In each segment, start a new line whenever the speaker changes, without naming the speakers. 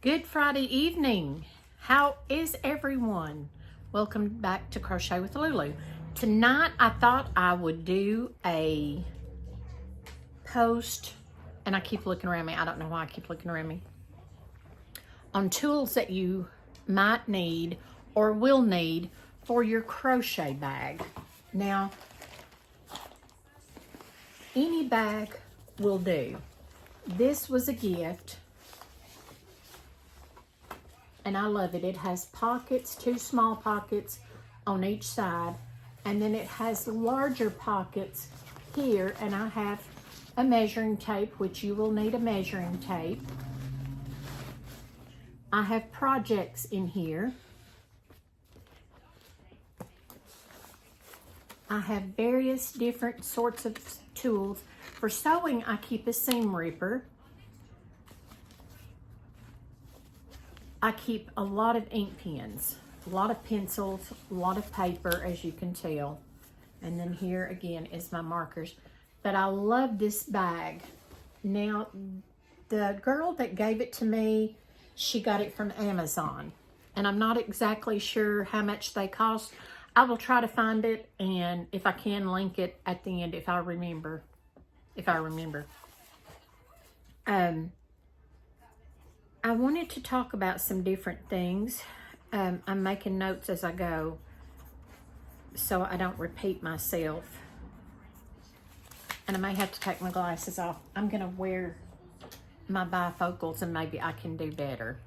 Good Friday evening. How is everyone? Welcome back to Crochet with Lulu. Tonight I thought I would do a post, and I keep looking around me. I don't know why I keep looking around me. On tools that you might need or will need for your crochet bag. Now, any bag will do. This was a gift. And I love it. It has pockets, 2 small pockets on each side. And then it has larger pockets here. And I have a measuring tape, which you will need a measuring tape. I have projects in here. I have various different sorts of tools. For sewing, I keep a seam ripper. I keep a lot of ink pens, a lot of pencils, a lot of paper, as you can tell. And then here again is my markers. But I love this bag. Now, the girl that gave it to me, she got it from Amazon. And I'm not exactly sure how much they cost. I will try to find it, and if I can, link it at the end if I remember. I wanted to talk about some different things. I'm making notes as I go so I don't repeat myself. And I may have to take my glasses off. I'm going to wear my bifocals and maybe I can do better.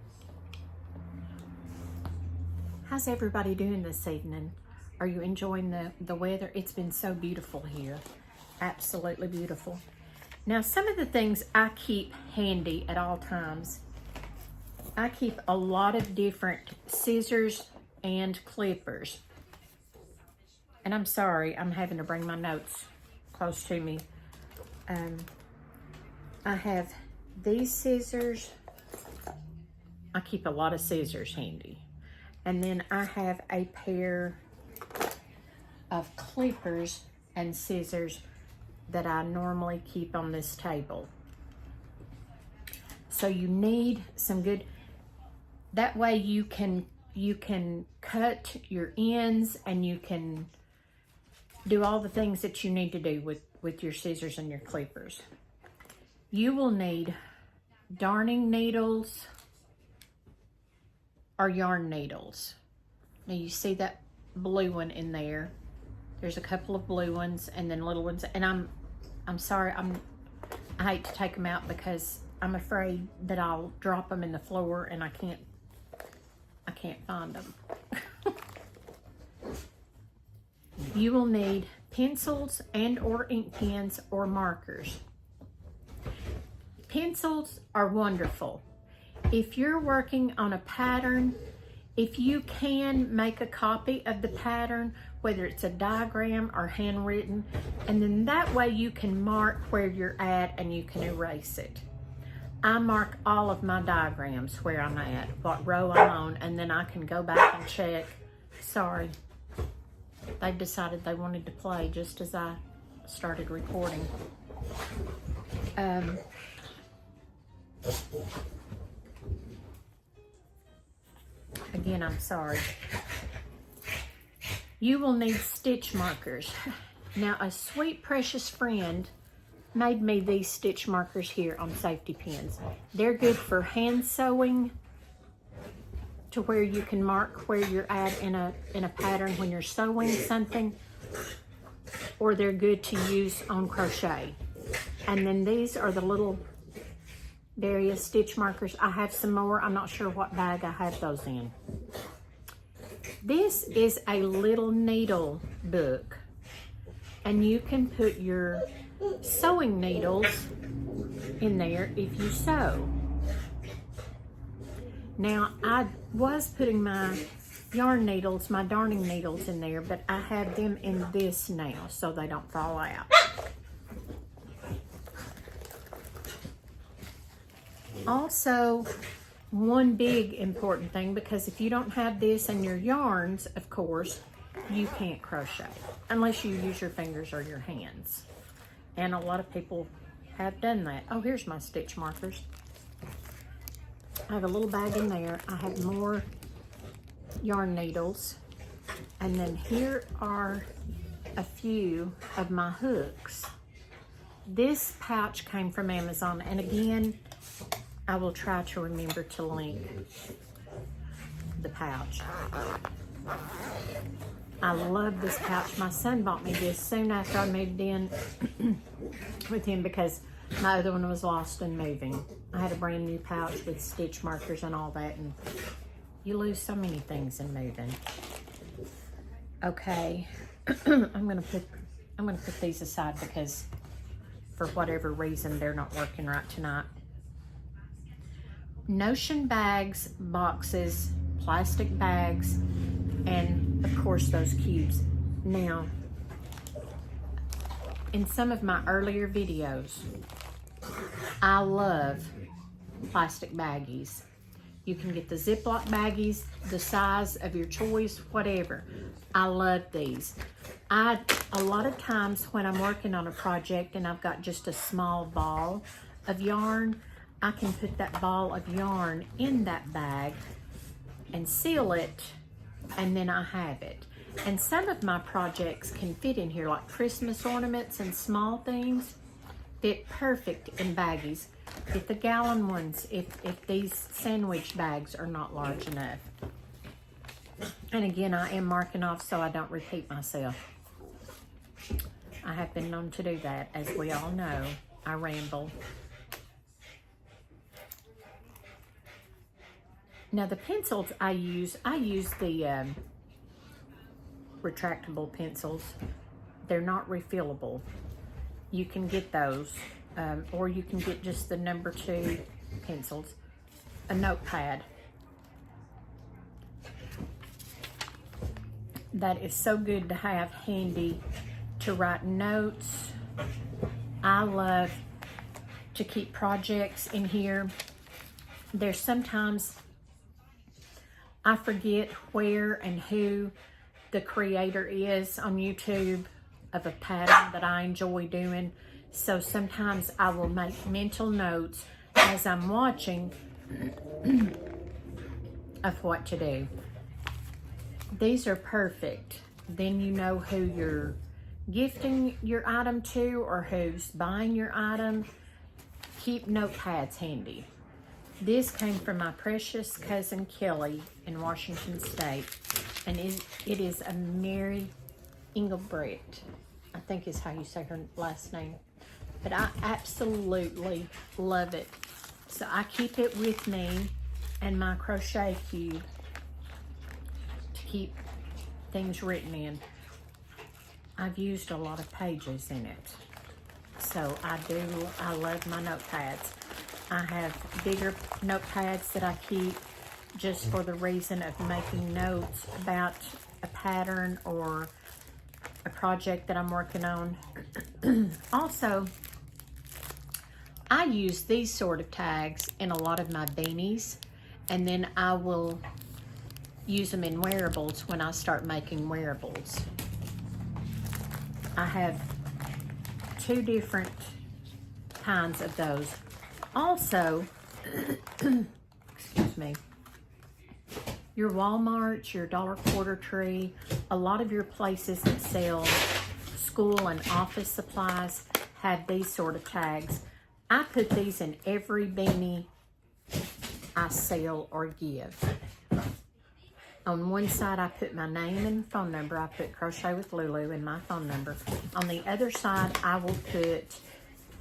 How's everybody doing this evening? Are you enjoying the weather? It's been so beautiful here. Absolutely beautiful. Now, some of the things I keep handy at all times. I keep a lot of different scissors and clippers. And I'm sorry, I'm having to bring my notes close to me. I have these scissors. I keep a lot of scissors handy. And then I have a pair of clippers and scissors that I normally keep on this table. So you need some good, that way you can cut your ends and you can do all the things that you need to do with your scissors and your clippers. You will need darning needles or yarn needles. Now you see that blue one in there. There's a couple of blue ones and then little ones. And I'm sorry, I hate to take them out because I'm afraid that I'll drop them in the floor and I can't find them. You will need pencils and or ink pens or markers. Pencils are wonderful. If you're working on a pattern, if you can make a copy of the pattern, whether it's a diagram or handwritten, and then that way you can mark where you're at and you can erase it. I mark all of my diagrams where I'm at, what row I'm on, and then I can go back and check. Sorry, they decided they wanted to play just as I started recording. Again, I'm sorry. You will need stitch markers. Now, a sweet, precious friend made me these stitch markers here on safety pins. They're good for hand sewing, to where you can mark where you're at in a pattern when you're sewing something, or they're good to use on crochet. And then these are the little various stitch markers. I have some more. I'm not sure what bag I have those in. This is a little needle book, and you can put your sewing needles in there if you sew. Now, I was putting my yarn needles, my darning needles in there, but I have them in this now so they don't fall out. Also, one big important thing, because if you don't have this in your yarns, of course, you can't crochet unless you use your fingers or your hands. And a lot of people have done that. Oh, here's my stitch markers. I have a little bag in there. I have more yarn needles. And then here are a few of my hooks. This pouch came from Amazon, and again, I will try to remember to link the pouch. I love this pouch. My son bought me this soon after I moved in with him because my other one was lost in moving. I had a brand new pouch with stitch markers and all that, and you lose so many things in moving. Okay, I'm gonna put these aside because for whatever reason they're not working right tonight. Notion bags, boxes, plastic bags, and of course those cubes. Now, in some of my earlier videos, I love plastic baggies. You can get the Ziploc baggies, the size of your choice, whatever. I love these. A lot of times when I'm working on a project and I've got just a small ball of yarn, I can put that ball of yarn in that bag and seal it, and then I have it. And some of my projects can fit in here, like Christmas ornaments and small things, fit perfect in baggies. Get the gallon ones if these sandwich bags are not large enough. And again, I am marking off so I don't repeat myself. I have been known to do that, as we all know. I ramble. Now the pencils I use the retractable pencils. They're not refillable. You can get those, or you can get just the number 2 pencils. A notepad. That is so good to have handy to write notes. I love to keep projects in here. There's sometimes I forget where and who the creator is on YouTube of a pattern that I enjoy doing. So sometimes I will make mental notes as I'm watching of what to do. These are perfect. Then you know who you're gifting your item to or who's buying your item. Keep notepads handy. This came from my precious cousin Kelly in Washington State, and it is a Mary Engelbrecht, I think is how you say her last name. But I absolutely love it. So I keep it with me and my crochet cube to keep things written in. I've used a lot of pages in it. So I love my notepads. I have bigger notepads that I keep just for the reason of making notes about a pattern or a project that I'm working on. Also, I use these sort of tags in a lot of my beanies, and then I will use them in wearables when I start making wearables. I have 2 different kinds of those. Also, excuse me, your Walmarts, your Dollar Quarter Tree, a lot of your places that sell school and office supplies have these sort of tags. I put these in every beanie I sell or give. On one side, I put my name and phone number. I put Crochet with Lulu and my phone number. On the other side, I will put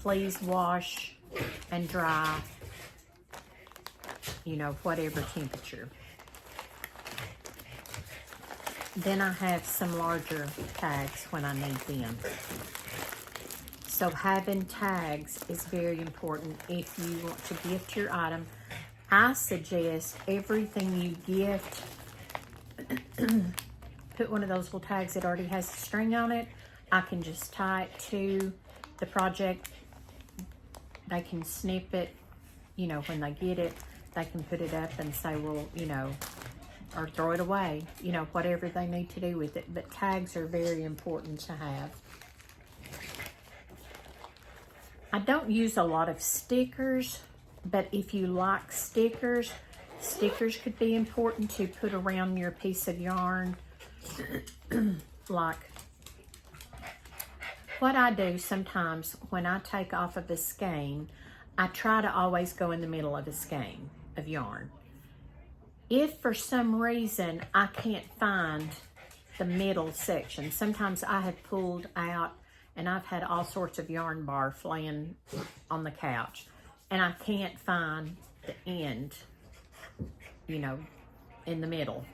please wash and dry, you know, whatever temperature. Then I have some larger tags when I need them. So having tags is very important if you want to gift your item. I suggest everything you gift, put one of those little tags that already has a string on it. I can just tie it to the project. They can snip it, you know, when they get it, they can put it up and say, well, you know, or throw it away, you know, whatever they need to do with it. But tags are very important to have. I don't use a lot of stickers But if you like stickers, stickers could be important to put around your piece of yarn. Like what I do sometimes when I take off of a skein, I try to always go in the middle of a skein of yarn. If for some reason I can't find the middle section, sometimes I have pulled out and I've had all sorts of yarn barf laying on the couch and I can't find the end, you know, in the middle.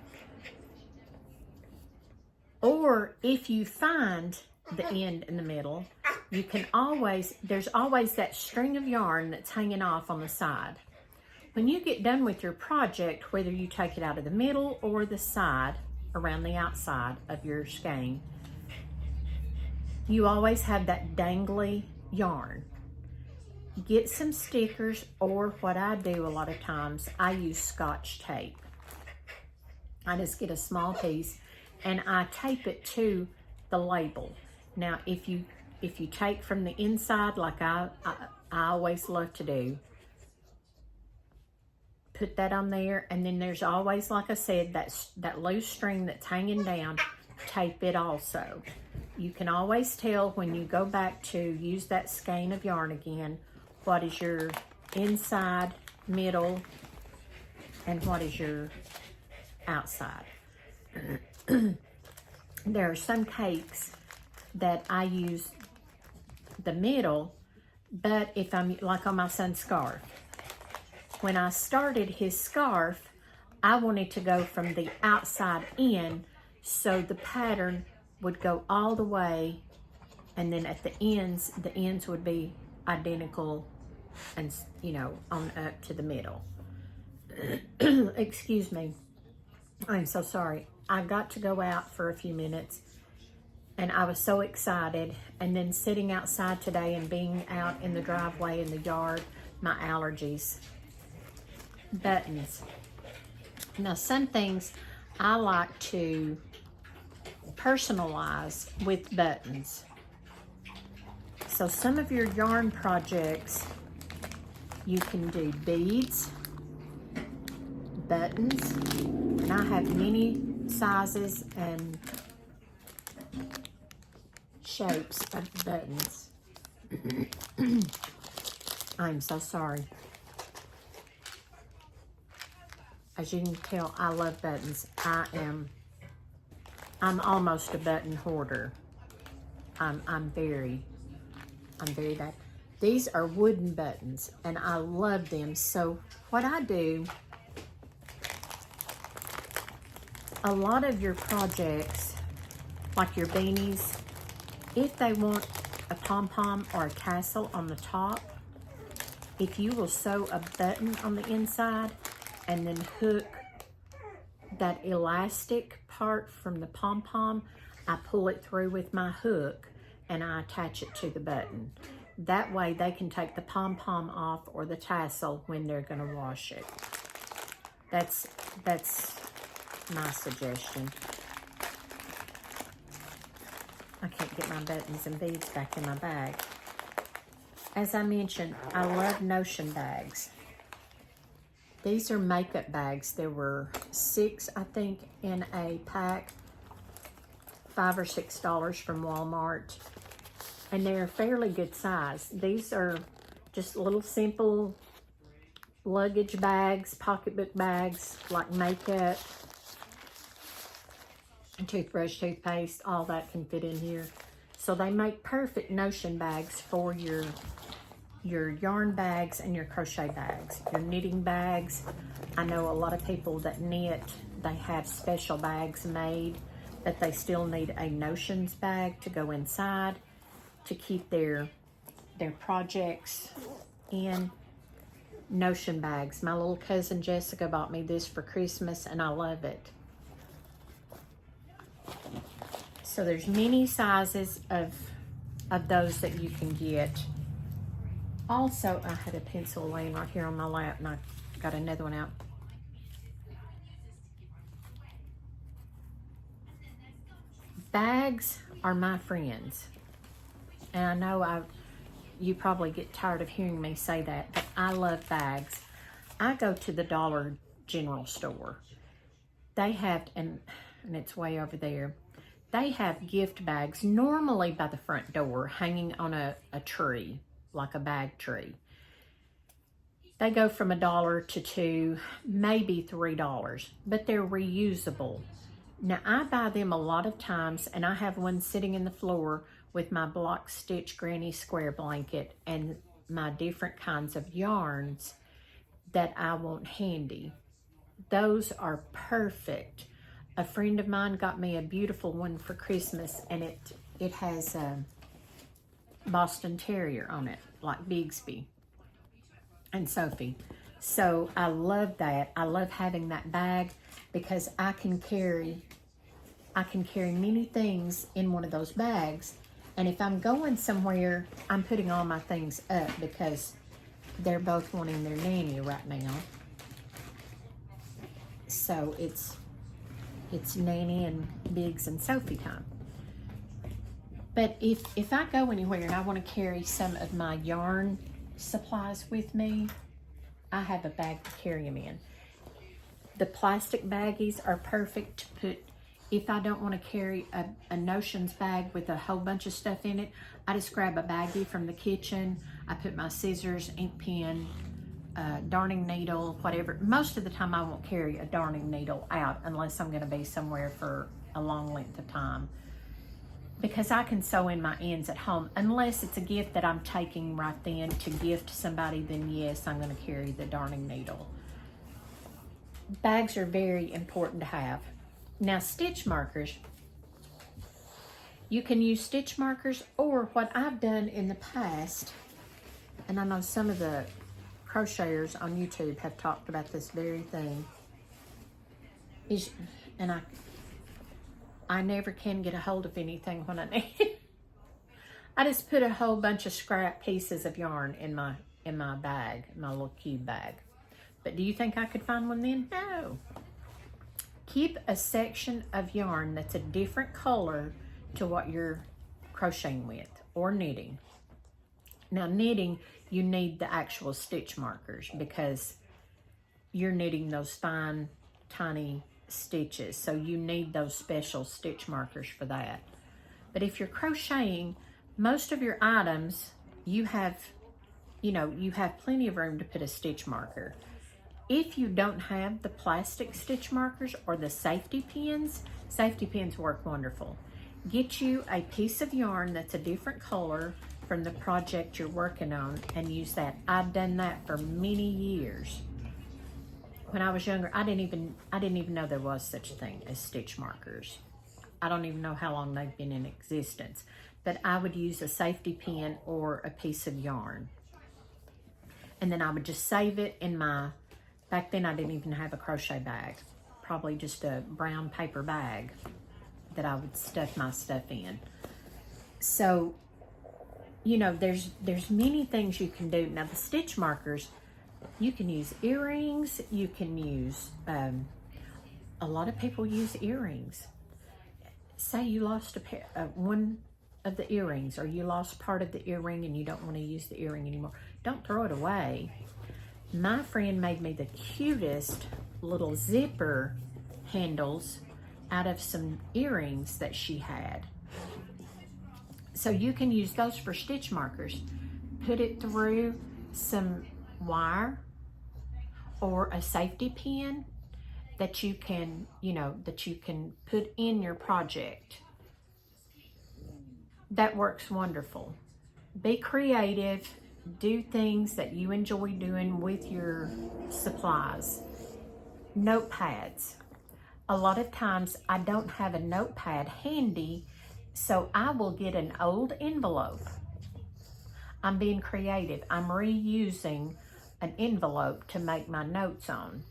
Or if you find the end in the middle, you can always, there's always that string of yarn that's hanging off on the side. When you get done with your project, whether you take it out of the middle or the side, around the outside of your skein, you always have that dangly yarn. Get some stickers, or what I do a lot of times, I use Scotch tape. I just get a small piece and I tape it to the label. Now, if you take from the inside, like I always love to do, put that on there, and then there's always, like I said, that loose string that's hanging down, tape it also. You can always tell when you go back to use that skein of yarn again, what is your inside, middle, and what is your outside. There are some cakes that I use the middle, but if I'm, like on my son's scarf, when I started his scarf, I wanted to go from the outside in, so the pattern would go all the way, and then at the ends would be identical, and you know, on up to the middle. Excuse me, I'm so sorry. I got to go out for a few minutes and I was so excited, and then sitting outside today and being out in the driveway in the yard, my allergies. Buttons. Now, some things I like to personalize with buttons. So some of your yarn projects, you can do beads, buttons, and I have many sizes and shapes of buttons. I'm so sorry. As you can tell, I love buttons. I'm almost a button hoarder. I'm very that. These are wooden buttons and I love them. So what I do, a lot of your projects, like your beanies, if they want a pom-pom or a tassel on the top, if you will sew a button on the inside and then hook that elastic part from the pom-pom, I pull it through with my hook and I attach it to the button. That way they can take the pom-pom off or the tassel when they're gonna wash it. That's my suggestion. I can't get my buttons and beads back in my bag. As I mentioned, I love Notion bags. These are makeup bags. There were 6, I think, in a pack, $5 or $6 from Walmart. And they're fairly good size. These are just little simple luggage bags, pocketbook bags, like makeup, toothbrush, toothpaste, all that can fit in here. So they make perfect Notion bags for your yarn bags and your crochet bags, your knitting bags. I know a lot of people that knit, they have special bags made, but they still need a Notions bag to go inside to keep their projects in. Notion bags. My little cousin Jessica bought me this for Christmas and I love it. So there's many sizes of those that you can get. Also, I had a pencil laying right here on my lap and I got another one out. Bags are my friends. And I know you probably get tired of hearing me say that, but I love bags. I go to the Dollar General store. They have, and it's way over there, they have gift bags normally by the front door hanging on a tree, like a bag tree. They go from $1 to $2, maybe $3, but they're reusable. Now, I buy them a lot of times, and I have one sitting in the floor with my block stitch granny square blanket and my different kinds of yarns that I want handy. Those are perfect. A friend of mine got me a beautiful one for Christmas, and it has a Boston Terrier on it, like Bigsby and Sophie. So I love that. I love having that bag because I can carry many things in one of those bags. And if I'm going somewhere, I'm putting all my things up because they're both wanting their nanny right now. So it's Nanny and Biggs and Sophie time. But if I go anywhere and I want to carry some of my yarn supplies with me, I have a bag to carry them in. The plastic baggies are perfect to put, if I don't want to carry a Notions bag with a whole bunch of stuff in it, I just grab a baggie from the kitchen. I put my scissors, ink pen, darning needle, whatever. Most of the time I won't carry a darning needle out unless I'm going to be somewhere for a long length of time, because I can sew in my ends at home. Unless it's a gift that I'm taking right then to gift somebody, then yes, I'm going to carry the darning needle. Bags are very important to have. Now, stitch markers. You can use stitch markers, or what I've done in the past, and I know some of the crocheters on YouTube have talked about this very thing, is, and I never can get a hold of anything when I need it. I just put a whole bunch of scrap pieces of yarn in my bag, my little cube bag. But do you think I could find one then? No. Keep a section of yarn that's a different color to what you're crocheting with or knitting. Now, knitting, you need the actual stitch markers because you're knitting those fine, tiny stitches. So you need those special stitch markers for that. But if you're crocheting, most of your items, you have plenty of room to put a stitch marker. If you don't have the plastic stitch markers or the safety pins work wonderful. Get you a piece of yarn that's a different color from the project you're working on and use that. I've done that for many years. When I was younger, I didn't even know there was such a thing as stitch markers. I don't even know how long they've been in existence. But I would use a safety pin or a piece of yarn. And then I would just save it in my, back then I didn't even have a crochet bag. Probably just a brown paper bag that I would stuff my stuff in. So, there's many things you can do. Now, the stitch markers, you can use earrings. You can use, a lot of people use earrings. Say you lost one of the earrings, or you lost part of the earring and you don't want to use the earring anymore. Don't throw it away. My friend made me the cutest little zipper handles out of some earrings that she had. So you can use those for stitch markers. Put it through some wire or a safety pin that you can, put in your project. That works wonderful. Be creative. Do things that you enjoy doing with your supplies. Notepads. A lot of times I don't have a notepad handy, so I will get an old envelope. I'm being creative. I'm reusing an envelope to make my notes on.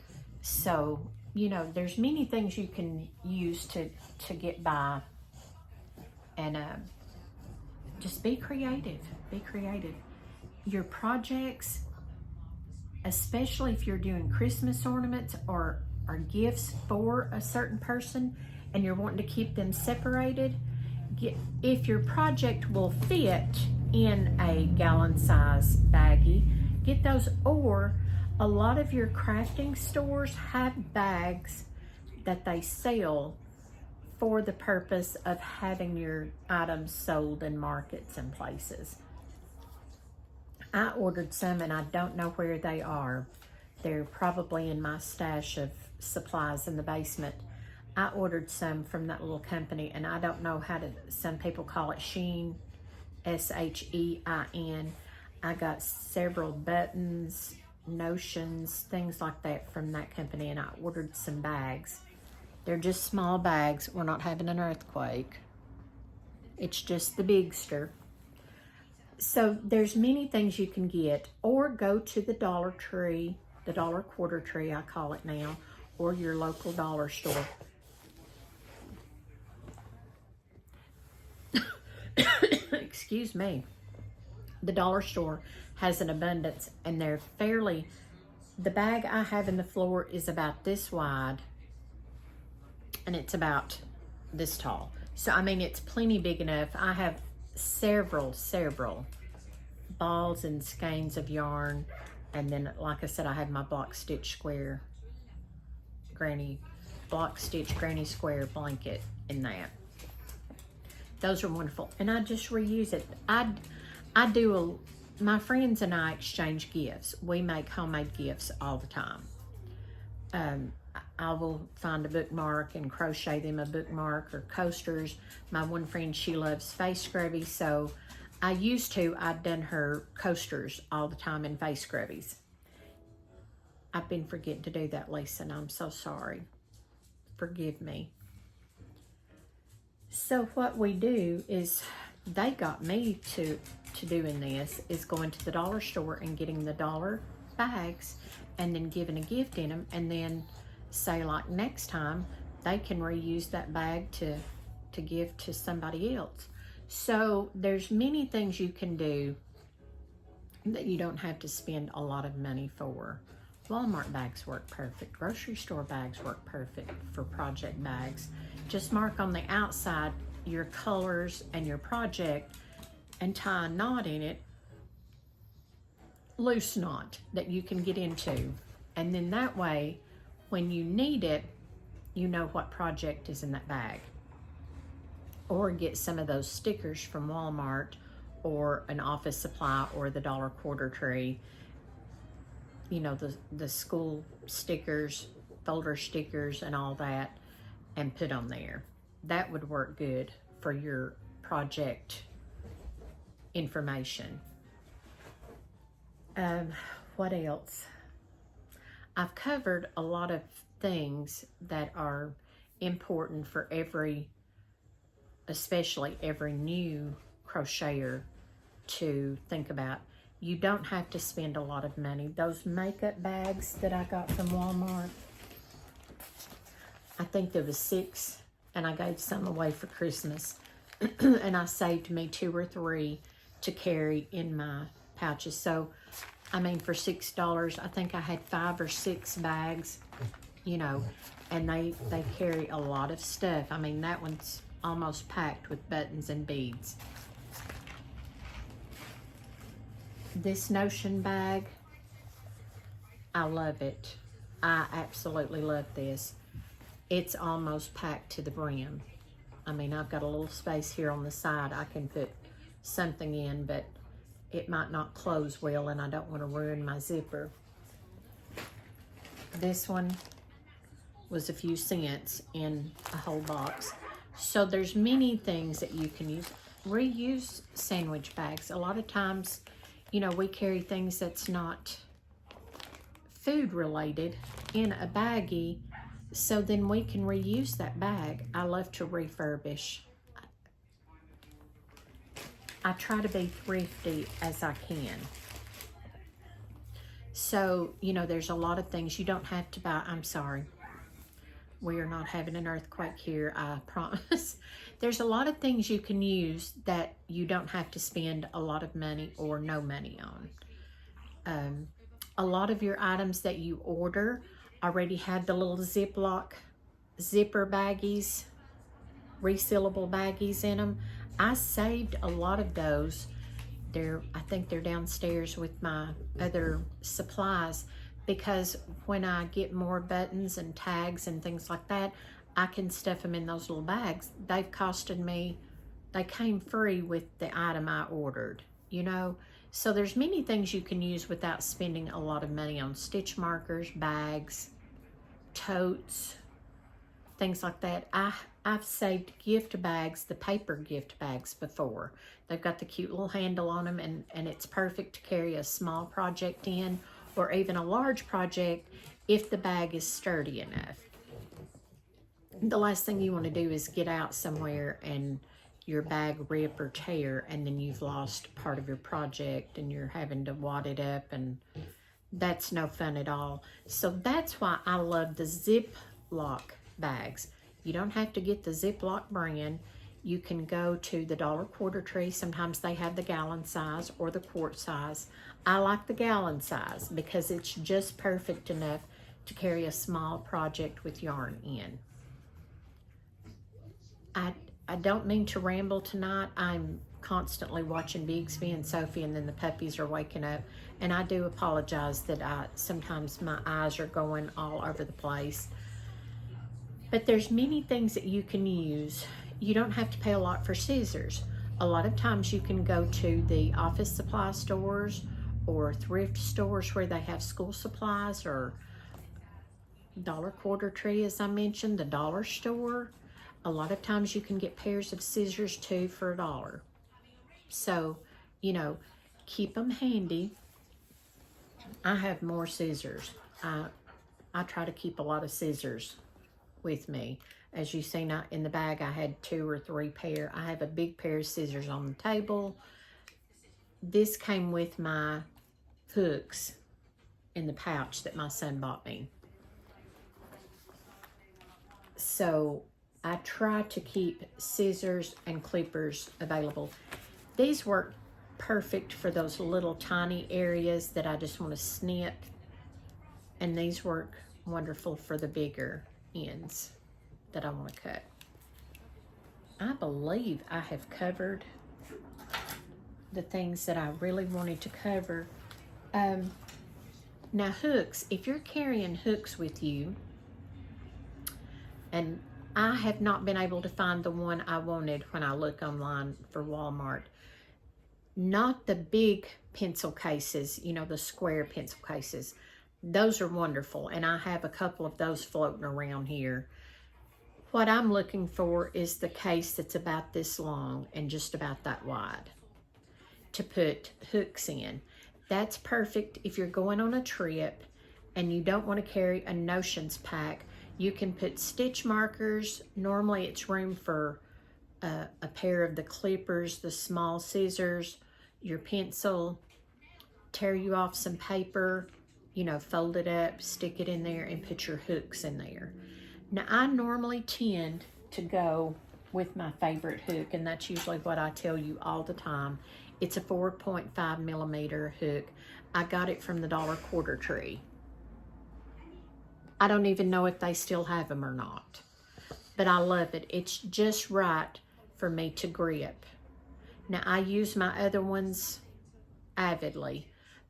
So, there's many things you can use to get by. And just be creative. Be creative. Your projects, especially if you're doing Christmas ornaments or gifts for a certain person and you're wanting to keep them separated, if your project will fit in a gallon size baggie. Get those, or a lot of your crafting stores have bags that they sell for the purpose of having your items sold in markets and places. I ordered some and I don't know where they are. They're probably in my stash of supplies in the basement. I ordered some from that little company, and I don't know how to, some people call it Shein, S-H-E-I-N. I got several buttons, notions, things like that from that company, and I ordered some bags. They're just small bags. We're not having an earthquake. It's just the bigster. So there's many things you can get, or go to the Dollar Tree, the Dollar Quarter Tree, I call it now, or your local dollar store. Excuse me. The dollar store has an abundance, and they're fairly, the bag I have in the floor is about this wide, and it's about this tall. So, I mean, it's plenty big enough. I have several balls and skeins of yarn, and then, like I said, I have my block stitch square granny square blanket in that. Those are wonderful, and I just reuse it. My friends and I exchange gifts. We make homemade gifts all the time. I will find a bookmark and crochet them a bookmark or coasters. My one friend, she loves face scrubbies, so I'd done her coasters all the time in face scrubbies. I've been forgetting to do that, Lisa, and I'm so sorry. Forgive me. So what we do is, they got me to doing this, is going to the dollar store and getting the dollar bags and then giving a gift in them, and then say, like, next time they can reuse that bag to give to somebody else. So there's many things you can do that you don't have to spend a lot of money for. Walmart bags work perfect. Grocery store bags work perfect for project bags. Just mark on the outside your colors and your project and tie a knot in it, loose knot that you can get into. And then that way, when you need it, you know what project is in that bag. Or get some of those stickers from Walmart or an Office Supply or the Dollar Quarter Tree. You know, the school stickers, folder stickers and all that, and put on there. That would work good for your project information. What else? I've covered a lot of things that are important for especially every new crocheter to think about. You don't have to spend a lot of money. Those makeup bags that I got from Walmart, I think there was 6, and I gave some away for Christmas. And I saved me 2 or 3 to carry in my pouches. So, I mean, for $6, I think I had 5 or 6 bags, you know, and they carry a lot of stuff. I mean, that one's almost packed with buttons and beads. This Notion bag, I love it. I absolutely love this. It's almost packed to the brim. I mean, I've got a little space here on the side I can put something in, but it might not close well, and I don't want to ruin my zipper. This one was a few cents in a whole box. So there's many things that you can use. Reuse sandwich bags. A lot of times, you know, we carry things that's not food related in a baggie, so then we can reuse that bag. I love to refurbish. I try to be thrifty as I can. So, you know, there's a lot of things you don't have to buy. I'm sorry. We are not having an earthquake here, I promise. There's a lot of things you can use that you don't have to spend a lot of money or no money on. A lot of your items that you order already have the little Ziploc zipper baggies, resealable baggies in them. I saved a lot of those I think they're downstairs with my other supplies, because when I get more buttons and tags and things like that, I can stuff them in those little bags. They've costed me, they came free with the item I ordered, you know. So there's many things you can use without spending a lot of money on stitch markers, bags, totes, things like that. I've saved gift bags, the paper gift bags before. They've got the cute little handle on them, and it's perfect to carry a small project in, or even a large project if the bag is sturdy enough. The last thing you want to do is get out somewhere and your bag rip or tear, and then you've lost part of your project and you're having to wad it up, and that's no fun at all. So that's why I love the Ziploc bags. You don't have to get the Ziploc brand. You can go to the Dollar Quarter Tree. Sometimes they have the gallon size or the quart size. I like the gallon size because it's just perfect enough to carry a small project with yarn in. I don't mean to ramble tonight. I'm constantly watching Bigsby and Sophie, and then the puppies are waking up. And I do apologize that sometimes my eyes are going all over the place. But there's many things that you can use. You don't have to pay a lot for scissors. A lot of times you can go to the office supply stores or thrift stores where they have school supplies, or Dollar Quarter Tree, as I mentioned, the dollar store. A lot of times you can get pairs of scissors too for $1. So, you know, keep them handy. I have more scissors. I try to keep a lot of scissors with me. As you see, not in the bag, I had 2 or 3 pair. I have a big pair of scissors on the table. This came with my hooks in the pouch that my son bought me. So I try to keep scissors and clippers available. These work perfect for those little tiny areas that I just want to snip. And these work wonderful for the bigger ends that I want to cut. I believe I have covered the things that I really wanted to cover. Now hooks, if you're carrying hooks with you, and I have not been able to find the one I wanted when I look online for Walmart. Not the big pencil cases, you know, the square pencil cases. Those are wonderful, and I have a couple of those floating around here. What I'm looking for is the case that's about this long and just about that wide to put hooks in. That's perfect if you're going on a trip and you don't want to carry a notions pack. You can put stitch markers. Normally it's room for a pair of the clippers, the small scissors, your pencil, tear you off some paper, you know, fold it up, stick it in there, and put your hooks in there. Now, I normally tend to go with my favorite hook, and that's usually what I tell you all the time. It's a 4.5 millimeter hook. I got it from the Dollar Quarter Tree. I don't even know if they still have them or not, but I love it. It's just right for me to grip. Now, I use my other ones avidly,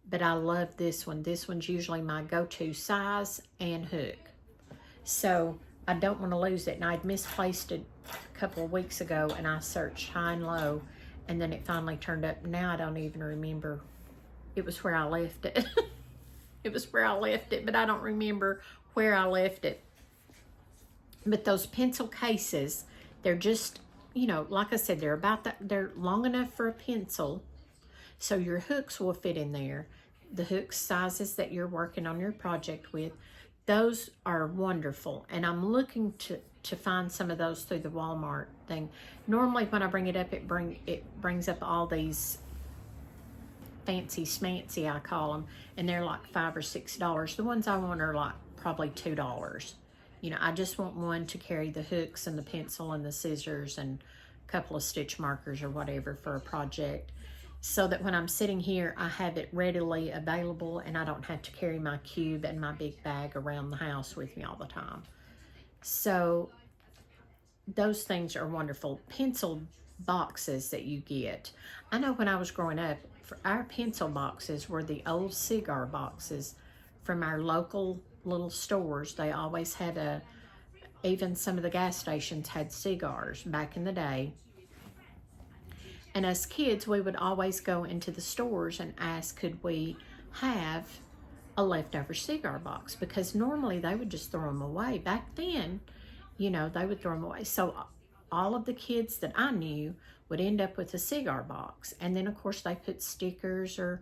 but I love this one. This one's usually my go-to size and hook. So I don't want to lose it. And I'd misplaced it a couple of weeks ago, and I searched high and low, and then it finally turned up. Now I don't even remember. It was where I left it. It was where I left it, but I don't remember where I left it. But those pencil cases, they're just, you know, like I said, they're about that, they're long enough for a pencil, so your hooks will fit in there. The hook sizes that you're working on your project with, those are wonderful. And I'm looking to find some of those through the Walmart thing. Normally when I bring it up, it brings up all these fancy smancy, I call them, and they're like $5 or $6. The ones I want are like probably $2. You know, I just want one to carry the hooks and the pencil and the scissors and a couple of stitch markers or whatever for a project, so that when I'm sitting here, I have it readily available and I don't have to carry my cube and my big bag around the house with me all the time. So those things are wonderful. Pencil boxes that you get. I know when I was growing up, our pencil boxes were the old cigar boxes from our local little stores. They always had even some of the gas stations had cigars back in the day. And as kids, we would always go into the stores and ask, could we have a leftover cigar box? Because normally they would just throw them away. Back then, you know, they would throw them away. So all of the kids that I knew would end up with a cigar box. And then, of course, they put stickers or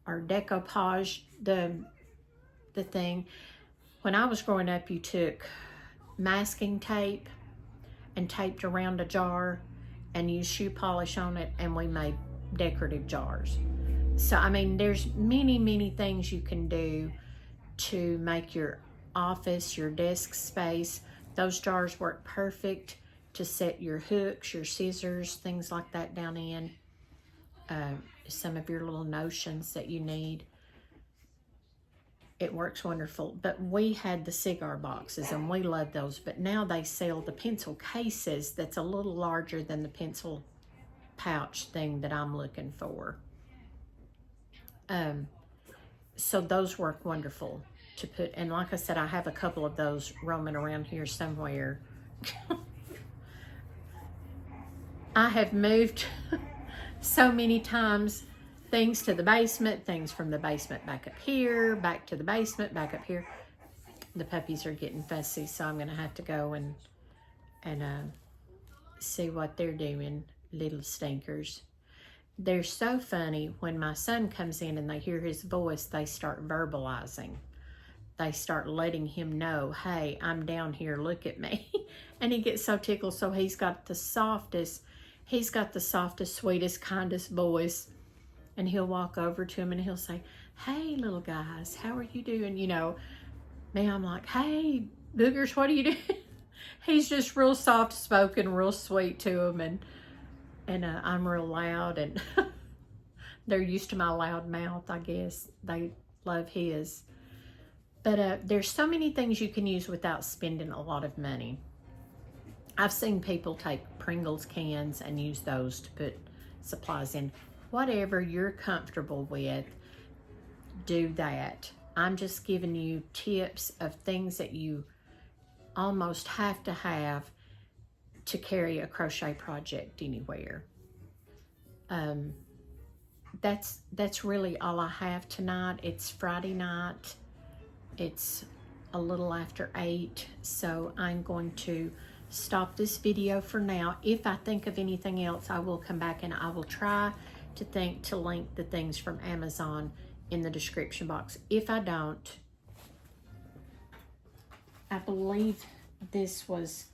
decoupage the thing. When I was growing up, you took masking tape and taped around a jar and used shoe polish on it, and we made decorative jars. So, I mean, there's many, many things you can do to make your office, your desk space. Those jars work perfect to set your hooks, your scissors, things like that down in. Some of your little notions that you need. It works wonderful. But we had the cigar boxes and we love those. But now they sell the pencil cases that's a little larger than the pencil pouch thing that I'm looking for. So those work wonderful to put. And like I said, I have a couple of those roaming around here somewhere. I have moved so many times, things to the basement, things from the basement back up here, back to the basement, back up here. The puppies are getting fussy, so I'm going to have to go and see what they're doing, little stinkers. They're so funny. When my son comes in and they hear his voice, they start verbalizing. They start letting him know, hey, I'm down here, look at me. And he gets so tickled. So he's got the softest, sweetest, kindest voice. And he'll walk over to him and he'll say, hey, little guys, how are you doing? You know, me, I'm like, hey, boogers, what are you doing? He's just real soft-spoken, real sweet to him. And I'm real loud. And they're used to my loud mouth, I guess. They love his. But there's so many things you can use without spending a lot of money. I've seen people take Pringles cans and use those to put supplies in. Whatever you're comfortable with, do that. I'm just giving you tips of things that you almost have to have to carry a crochet project anywhere. That's really all I have tonight. It's Friday night. It's a little after 8, so I'm going to stop this video for now. If I think of anything else, I will come back and I will try to link the things from Amazon in the description box. If I don't, I believe this was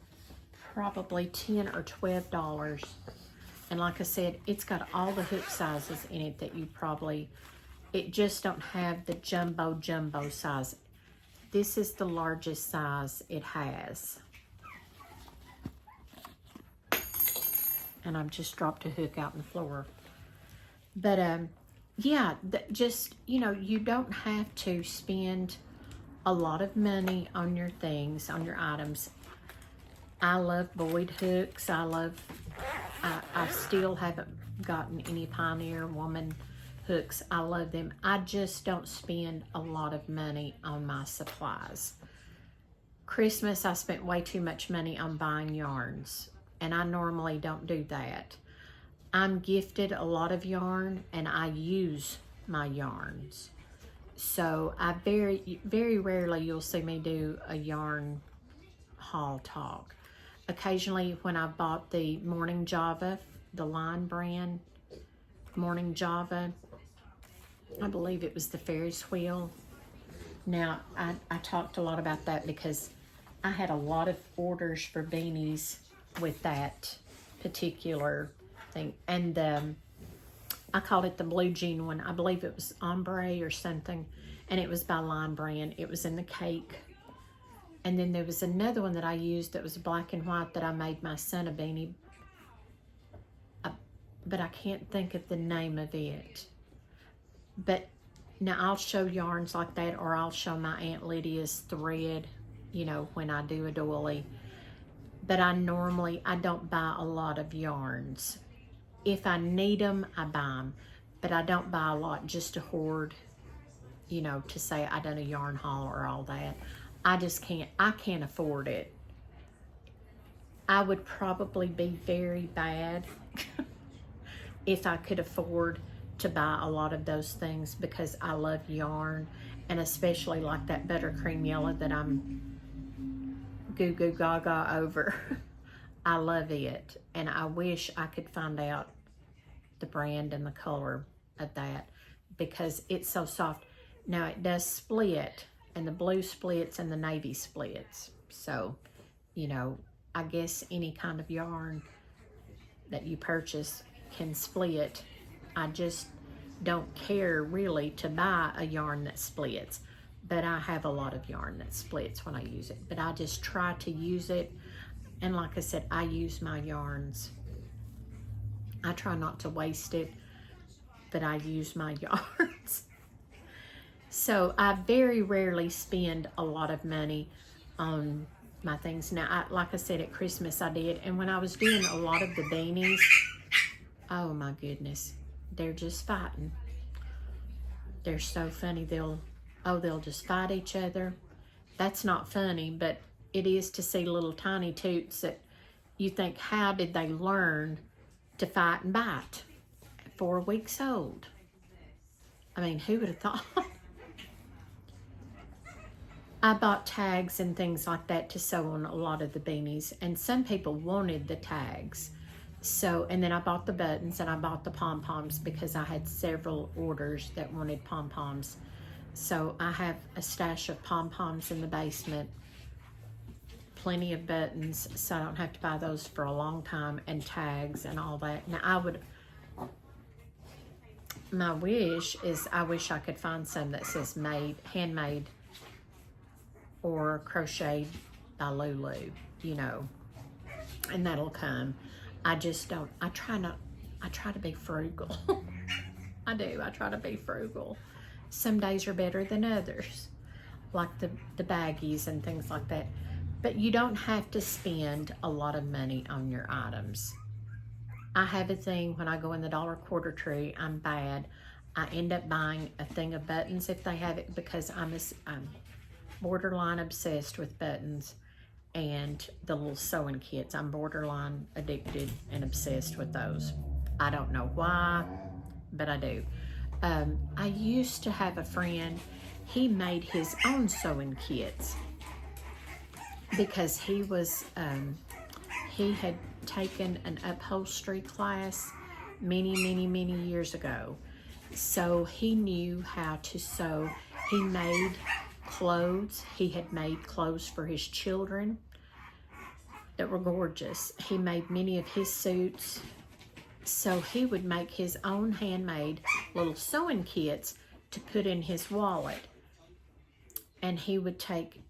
probably $10 or $12. And like I said, it's got all the hook sizes in it that you probably, it just don't have the jumbo size. This is the largest size it has. And I've just dropped a hook out on the floor. But yeah, just, you know, you don't have to spend a lot of money on your things, on your items. I love Boyd hooks. I still haven't gotten any Pioneer Woman hooks. I love them. I just don't spend a lot of money on my supplies. Christmas, I spent way too much money on buying yarns, and I normally don't do that. I'm gifted a lot of yarn, and I use my yarns. So I very rarely you'll see me do a yarn haul talk. Occasionally when I bought the Morning Java, the Line brand Morning Java, I believe it was the Ferris wheel. Now I talked a lot about that because I had a lot of orders for beanies with that particular thing. And I called it the blue jean one. I believe it was ombre or something, and it was by Line brand. It was in the cake. And then there was another one that I used that was black and white that I made my son a beanie, but I can't think of the name of it. But now I'll show yarns like that, or I'll show my Aunt Lydia's thread, you know, when I do a doily. But I don't buy a lot of yarns. If I need them, I buy them. but I don't buy a lot just to hoard, you know, to say I done a yarn haul or all that. I just can't, I can't afford it. I would probably be very bad if I could afford to buy a lot of those things, because I love yarn, and especially like that buttercream yellow that I'm goo goo gaga over. I love it, and I wish I could find out the brand and the color of that, because it's so soft. Now it does split, and the blue splits and the navy splits. So, you know, I guess any kind of yarn that you purchase can split. I just don't care really to buy a yarn that splits, but I have a lot of yarn that splits when I use it. But I just try to use it, and like I said, I use my yarns. I try not to waste it, but I use my yarns. So I very rarely spend a lot of money on my things. Now, like I said, at Christmas I did, and when I was doing a lot of the beanies, oh my goodness, they're just fighting. They're so funny. They'll just fight each other. That's not funny, but it is to see little tiny toots that you think, how did they learn to fight and bite at 4 weeks old? I mean, who would have thought? I bought tags and things like that to sew on a lot of the beanies, and some people wanted the tags. So, and then I bought the buttons, and I bought the pom-poms because I had several orders that wanted pom-poms. So I have a stash of pom-poms in the basement, plenty of buttons, so I don't have to buy those for a long time, and tags and all that. Now my wish is, I wish I could find some that says made, handmade, or crocheted by Lulu, you know, and that'll come. I just don't, I try to be frugal. I do, I try to be frugal. Some days are better than others, like the baggies and things like that. But you don't have to spend a lot of money on your items. I have a thing when I go in the dollar quarter tree, I'm bad. I end up buying a thing of buttons if they have it, because I'm borderline obsessed with buttons and the little sewing kits. I'm borderline addicted and obsessed with those. I don't know why, but I do. I used to have a friend, he made his own sewing kits because he was, he had taken an upholstery class many years ago. So he knew how to sew. He made clothes. He had made clothes for his children that were gorgeous. He made many of his suits. So he would make his own handmade little sewing kits to put in his wallet. And he would take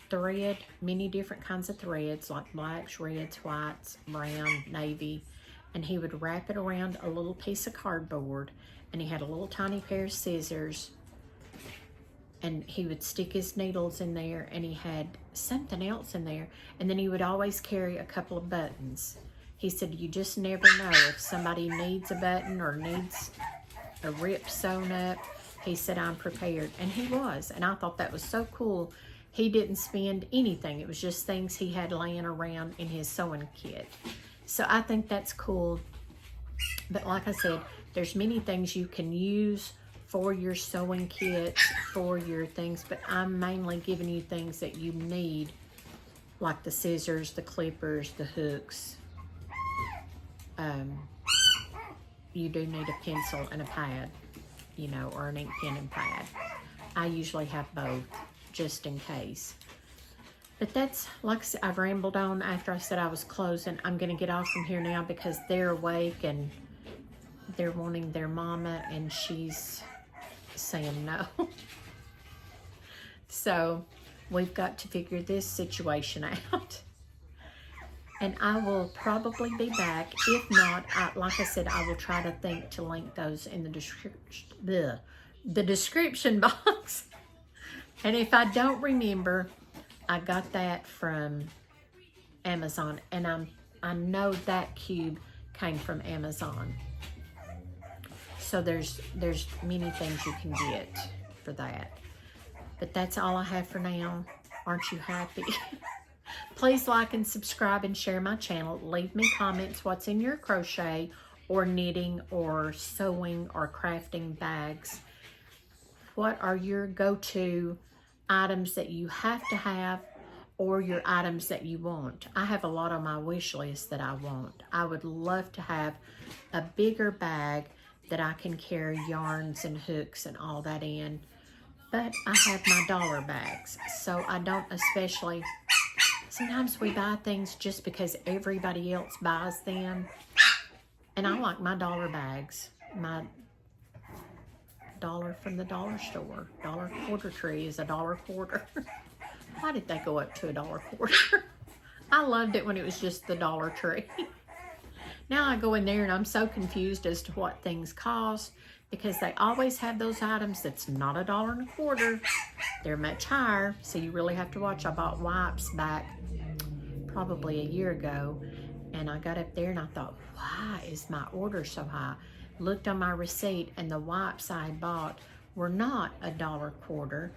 thread, many different kinds of threads, like blacks, reds, whites, brown, navy, and he would wrap it around a little piece of cardboard, and he had a little tiny pair of scissors, and he would stick his needles in there, and he had something else in there, and then he would always carry a couple of buttons. He said, you just never know if somebody needs a button or needs a rip sewn up. He said, I'm prepared. And he was, and I thought that was so cool. He didn't spend anything. It was just things he had laying around in his sewing kit. So I think that's cool. But like I said, there's many things you can use for your sewing kit, for your things, but I'm mainly giving you things that you need, like the scissors, the clippers, the hooks. You do need a pencil and a pad, you know, or an ink pen and pad. I usually have both, just in case. But that's, like I said, I've rambled on after I said I was closing. I'm going to get off from here now because they're awake and they're wanting their mama, and she's saying no. So we've got to figure this situation out. And I will probably be back. If not, like I said, I will try to think to link those in the description box. And if I don't remember, I got that from Amazon, and I know that cube came from Amazon. So there's many things you can get for that. But that's all I have for now. Aren't you happy? Please like and subscribe and share my channel. Leave me comments what's in your crochet or knitting or sewing or crafting bags. What are your go-to items that you have to have or your items that you want? I have a lot on my wish list that I want. I would love to have a bigger bag that I can carry yarns and hooks and all that in. But I have my dollar bags, so I don't especially... Sometimes we buy things just because everybody else buys them. And I like my dollar bags. My dollar from the dollar store. Dollar quarter tree is $1.25. Why did they go up to $1.25? I loved it when it was just the Dollar Tree. Now I go in there and I'm so confused as to what things cost, because they always have those items that's not $1.25. They're much higher, so you really have to watch. I bought wipes back probably a year ago, and I got up there and I thought, why is my order so high? Looked on my receipt, and the wipes I bought were not $1.25,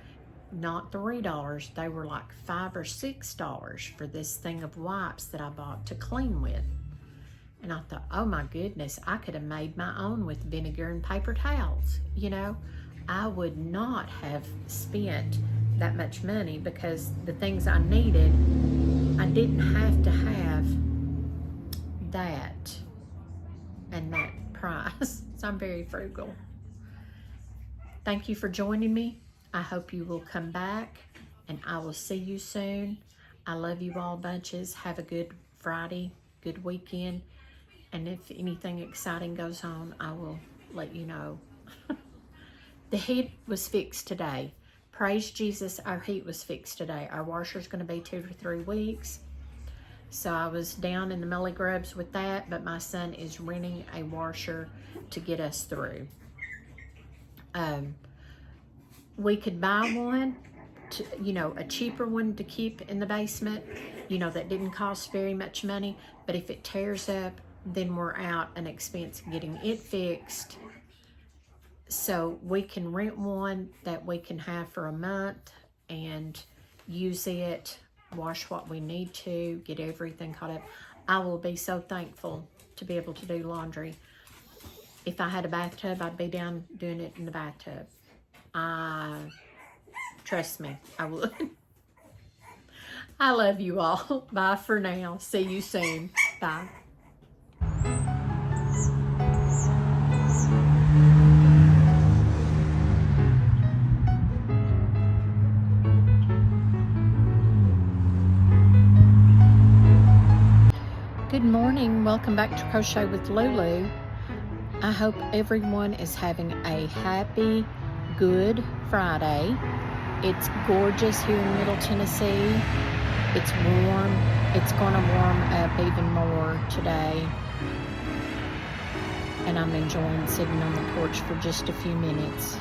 not $3. They were like $5 or $6 for this thing of wipes that I bought to clean with. And I thought, oh my goodness, I could have made my own with vinegar and paper towels. You know, I would not have spent that much money, because the things I needed, I didn't have to have that and that price. So I'm very frugal. Thank you for joining me. I hope you will come back, and I will see you soon. I love you all bunches. Have a good Friday, good weekend. And if anything exciting goes on, I will let you know. The heat was fixed today. Praise Jesus, our heat was fixed today. Our washer's going to be 2 to 3 weeks. So I was down in the melly grubs with that, but my son is renting a washer to get us through. We could buy one, you know, a cheaper one to keep in the basement, you know, that didn't cost very much money. But if it tears up, then we're out an expense getting it fixed. So we can rent one that we can have for a month and use it, wash what we need to, get everything caught up. I will be so thankful to be able to do laundry. If I had a bathtub, I'd be down doing it in the bathtub. Trust me, I would. I love you all. Bye for now. See you soon. Bye. Good morning. Welcome back to Crochet with Lulu. I hope everyone is having a happy, good Friday. It's gorgeous here in Middle Tennessee. It's warm. It's going to warm up even more today. And I'm enjoying sitting on the porch for just a few minutes.